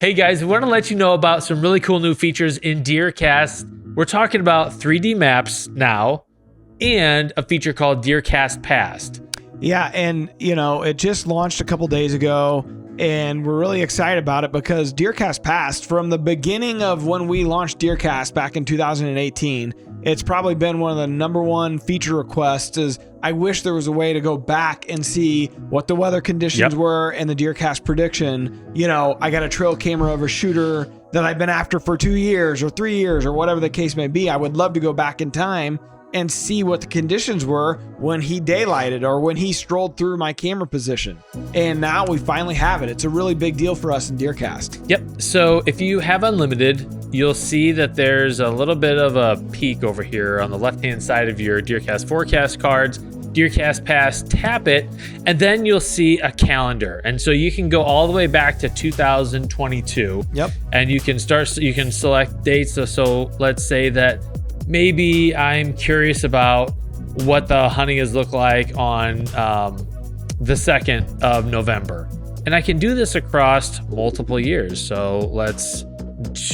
Hey guys, we want to let you know about some really cool new features in DeerCast. We're talking about 3D maps now and a feature called DeerCast Past. Yeah, and it just launched a couple days ago, and we're really excited about it because DeerCast Past, from the beginning of when we launched DeerCast back in 2018, it's probably been one of the number one feature requests. Is I wish there was a way to go back and see what the weather conditions were and the DeerCast prediction. I got a trail camera over shooter that I've been after for 2 years or 3 years or whatever the case may be. I would love to go back in time and see what the conditions were when he daylighted or when he strolled through my camera position. And now we finally have it. It's a really big deal for us in DeerCast. Yep. So if you have unlimited, you'll see that there's a little bit of a peak over here on the left-hand side of your DeerCast forecast cards. DeerCast Pass, tap it, and then you'll see a calendar. And so you can go all the way back to 2022. Yep. And you can select dates. So let's say that maybe I'm curious about what the hunting has looked like on the 2nd of November. And I can do this across multiple years. So let's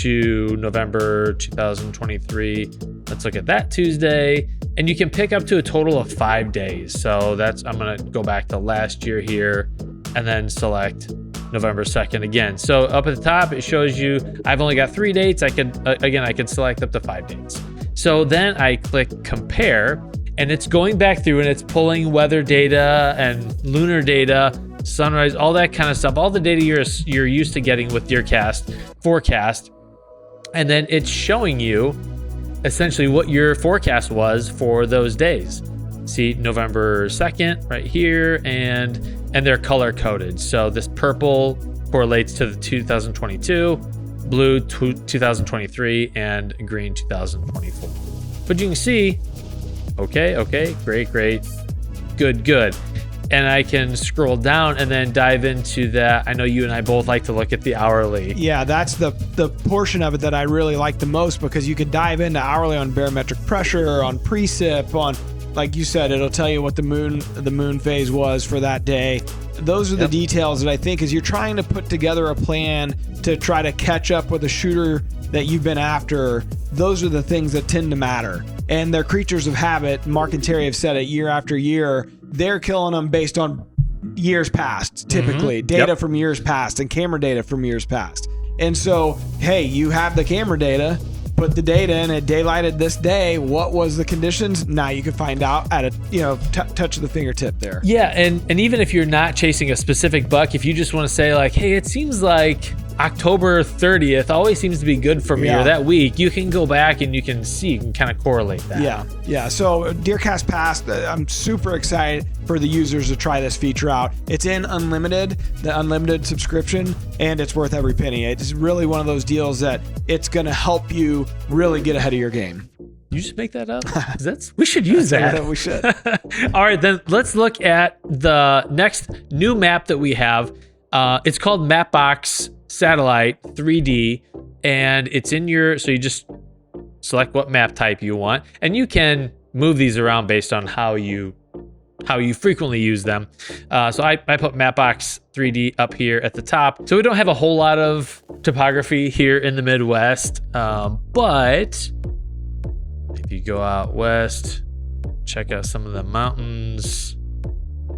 to November 2023. Let's look at that Tuesday. And you can pick up to a total of 5 days. So I'm going to go back to last year here and then select November 2nd again. So up at the top, it shows you I've only got 3 dates. I can select up to 5 dates. So then I click compare, and it's going back through and it's pulling weather data and lunar data, sunrise, all that kind of stuff, all the data you're used to getting with DeerCast forecast. And then it's showing you essentially what your forecast was for those days. See November 2nd right here, and they're color coded. So this purple correlates to the 2022, blue 2023, and green 2024. But you can see, okay, great, good. And I can scroll down and then dive into that. I know you and I both like to look at the hourly. Yeah, that's the portion of it that I really like the most, because you could dive into hourly on barometric pressure, on precip, on, like you said, it'll tell you what the moon phase was for that day. Those are the details that I think, as you're trying to put together a plan to try to catch up with a shooter that you've been after, those are the things that tend to matter. And they're creatures of habit. Mark and Terry have said it year after year. They're killing them based on years past, typically. Data from years past and camera data from years past. And so, hey, you have the camera data, put the data in, it daylighted this day. What was the conditions? Now you can find out at a touch of the fingertip there. Yeah, and even if you're not chasing a specific buck, if you just want to say like, hey, it seems like October 30th always seems to be good for me, or that week, you can go back and you can kind of correlate that. Yeah. So DeerCast Pass, I'm super excited for the users to try this feature out. It's in the unlimited subscription, and it's worth every penny. It's really one of those deals that it's going to help you really get ahead of your game. You just make that up? We should use that. We should. All right, then let's look at the next new map that we have. It's called Mapbox Satellite 3D, and it's in so you just select what map type you want, and you can move these around based on how you frequently use them. So I put Mapbox 3D up here at the top. So we don't have a whole lot of topography here in the Midwest, but if you go out west, check out some of the mountains.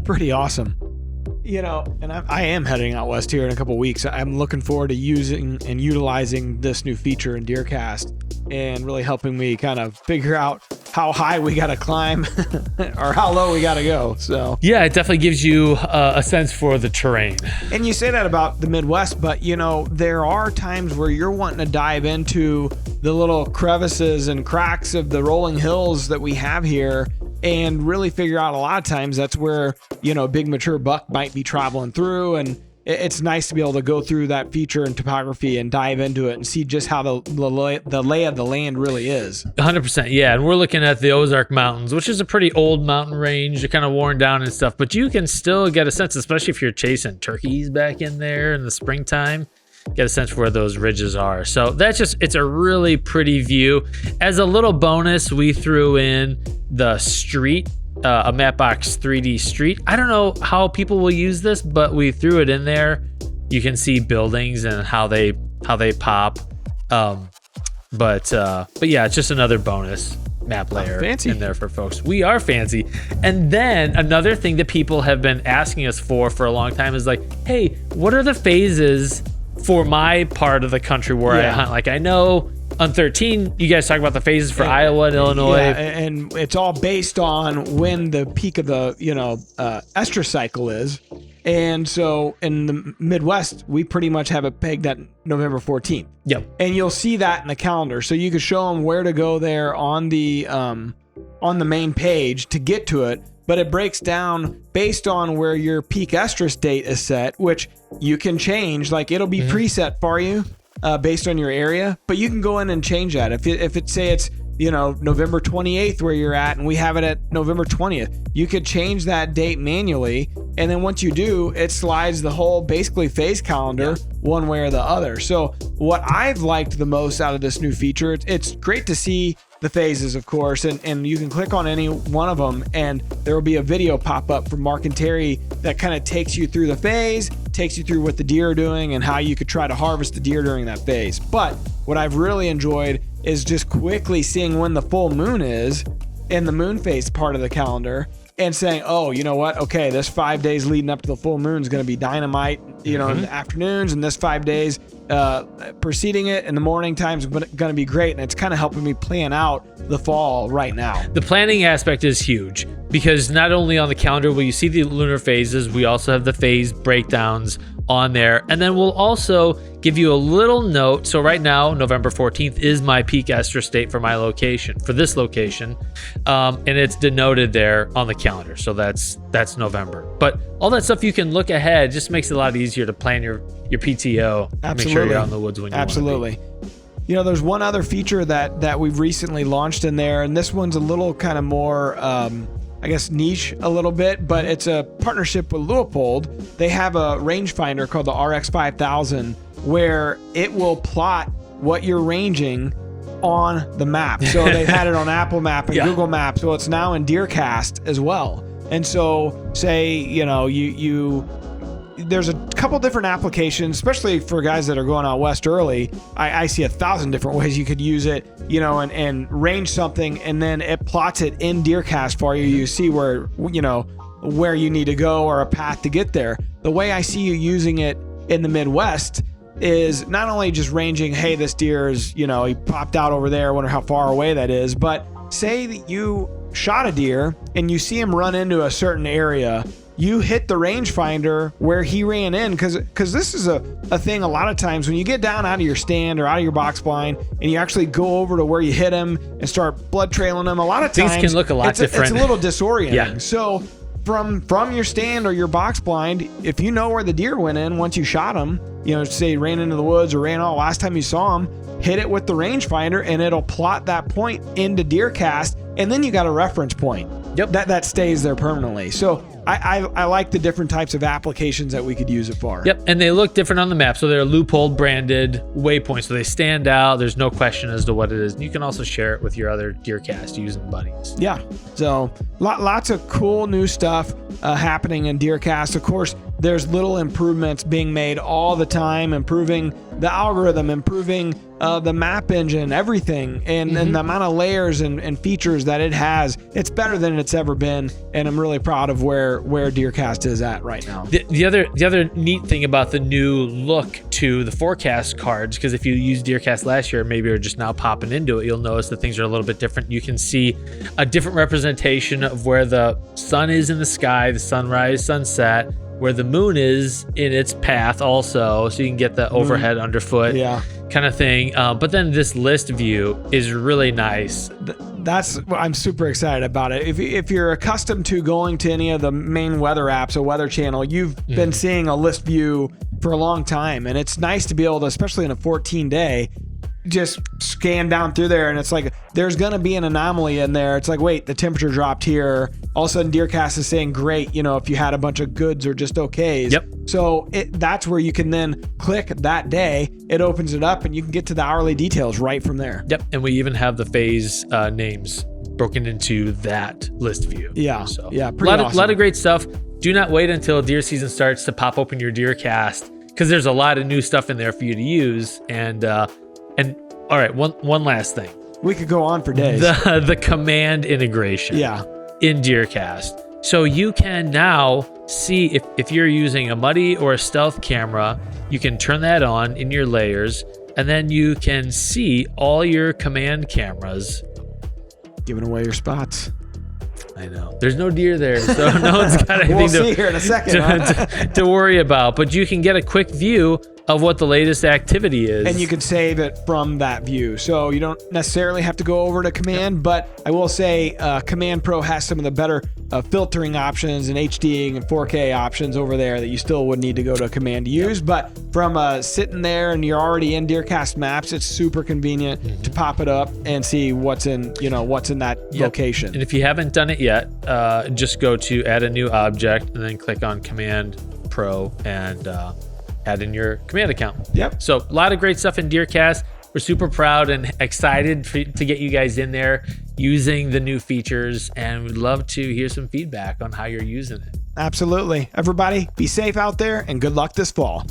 Pretty awesome. And I am heading out west here in a couple weeks. I'm looking forward to using and utilizing this new feature in DeerCast and really helping me kind of figure out how high we got to climb or how low we got to go. So yeah, it definitely gives you a sense for the terrain. And you say that about the Midwest, but there are times where you're wanting to dive into the little crevices and cracks of the rolling hills that we have here and really figure out, a lot of times that's where, a big mature buck might be traveling through. And it's nice to be able to go through that feature and topography and dive into it and see just how the lay of the land really is. 100%. Yeah. And we're looking at the Ozark Mountains, which is a pretty old mountain range. They're kind of worn down and stuff, but you can still get a sense, especially if you're chasing turkeys back in there in the springtime, get a sense for where those ridges are. So it's a really pretty view. As a little bonus, we threw in the street, a Mapbox 3D street. I don't know how people will use this, but we threw it in there. you can see buildings and how they pop. But yeah, it's just another bonus map layer in there for folks. We are fancy. And then another thing that people have been asking us for a long time is like, hey, what are the phases for my part of the country where I hunt? Like, I know on 13, you guys talk about the phases for Iowa and Illinois. Yeah, and it's all based on when the peak of the, estrus cycle is. And so in the Midwest, we pretty much have it pegged at November 14th. Yep. And you'll see that in the calendar. So you could show them where to go there on the main page to get to it. But it breaks down based on where your peak estrus date is set, which you can change. Like, it'll be preset for you based on your area, but you can go in and change that. If it say it's November 28th where you're at, and we have it at November 20th, you could change that date manually. And then once you do, it slides the whole basically phase calendar one way or the other. So what I've liked the most out of this new feature, it's great to see the phases, of course, and you can click on any one of them and there will be a video pop up from Mark and Terry that kind of takes you through the phase, takes you through what the deer are doing and how you could try to harvest the deer during that phase. But what I've really enjoyed is just quickly seeing when the full moon is in the moon phase part of the calendar and saying, oh, you know what? Okay, this 5 days leading up to the full moon is going to be dynamite, in the afternoons, and this 5 days preceding it in the morning time is going to be great. And it's kind of helping me plan out the fall right now. The planning aspect is huge because not only on the calendar will you see the lunar phases, we also have the phase breakdowns on there. And then we'll also give you a little note. So right now, November 14th is my peak estrus date for my location, for this location. And it's denoted there on the calendar. So that's November. But all that stuff you can look ahead, just makes it a lot easier to plan your PTO. Absolutely. Make sure you're out in the woods when you want to be. There's one other feature that we've recently launched in there, and this one's a little kind of more niche a little bit, but it's a partnership with Leupold. They have a rangefinder called the RX5000 where it will plot what you're ranging on the map. So they've had it on Apple Map and Google Maps. So it's now in DeerCast as well. And so say, there's a couple different applications, especially for guys that are going out west early. I see 1,000 different ways you could use it, and range something, and then it plots it in DeerCast for you. You see where you need to go or a path to get there. The way I see you using it in the Midwest is not only just ranging, hey, this deer is, he popped out over there, I wonder how far away that is, but say that you shot a deer and you see him run into a certain area, you hit the rangefinder where he ran in, because this is a thing a lot of times when you get down out of your stand or out of your box blind and you actually go over to where you hit him and start blood trailing him, a lot of times things can look a lot different. It's a little disorienting. So from your stand or your box blind, if you know where the deer went in once you shot him, say he ran into the woods or ran out last time you saw him, hit it with the rangefinder and it'll plot that point into DeerCast, and then you got a reference point. Yep. That stays there permanently. So I like the different types of applications that we could use it for. Yep, and they look different on the map. So they're Leupold branded waypoints, so they stand out. There's no question as to what it is. And you can also share it with your other DeerCast using buddies. Yeah, so lots of cool new stuff happening in DeerCast. Of course, there's little improvements being made all the time, improving the algorithm, improving the map engine, everything, and the amount of layers and features that it has. It's better than it's ever been, and I'm really proud of where DeerCast is at right now. The other neat thing about the new look to the forecast cards, because if you used DeerCast last year, maybe you're just now popping into it, you'll notice that things are a little bit different. You can see a different representation of where the sun is in the sky, the sunrise, sunset, where the moon is in its path also, so you can get the overhead underfoot kind of thing. But then this list view is really nice. That's what I'm super excited about it. If you're accustomed to going to any of the main weather apps or Weather Channel, you've been seeing a list view for a long time, and it's nice to be able to, especially in a 14-day, just scan down through there, and it's like there's gonna be an anomaly in there. It's like, wait, the temperature dropped here. All of a sudden DeerCast is saying great, if you had a bunch of goods or just okays. Yep. So that's where you can then click that day, it opens it up, and you can get to the hourly details right from there. Yep. And we even have the phase names broken into that list view. Yeah. So pretty awesome. A lot of great stuff. Do not wait until deer season starts to pop open your DeerCast because there's a lot of new stuff in there for you to use. And all right, one last thing. We could go on for days. The command integration. Yeah. In DeerCast. So you can now see if you're using a muddy or a stealth camera, you can turn that on in your layers, and then you can see all your command cameras. Giving away your spots. I know. There's no deer there, so no one's got anything we'll see here in a second, to worry about. But you can get a quick view of what the latest activity is. And you can save it from that view. So you don't necessarily have to go over to Command, but I will say Command Pro has some of the better filtering options and HDing and 4K options over there that you still would need to go to Command to use. But from sitting there and you're already in DeerCast Maps, it's super convenient to pop it up and see what's in that location. And if you haven't done it yet, just go to add a new object and then click on Command Pro and add in your command account. Yep. So a lot of great stuff in DeerCast. We're super proud and excited to get you guys in there using the new features, and we'd love to hear some feedback on how you're using it. Absolutely. Everybody, be safe out there and good luck this fall.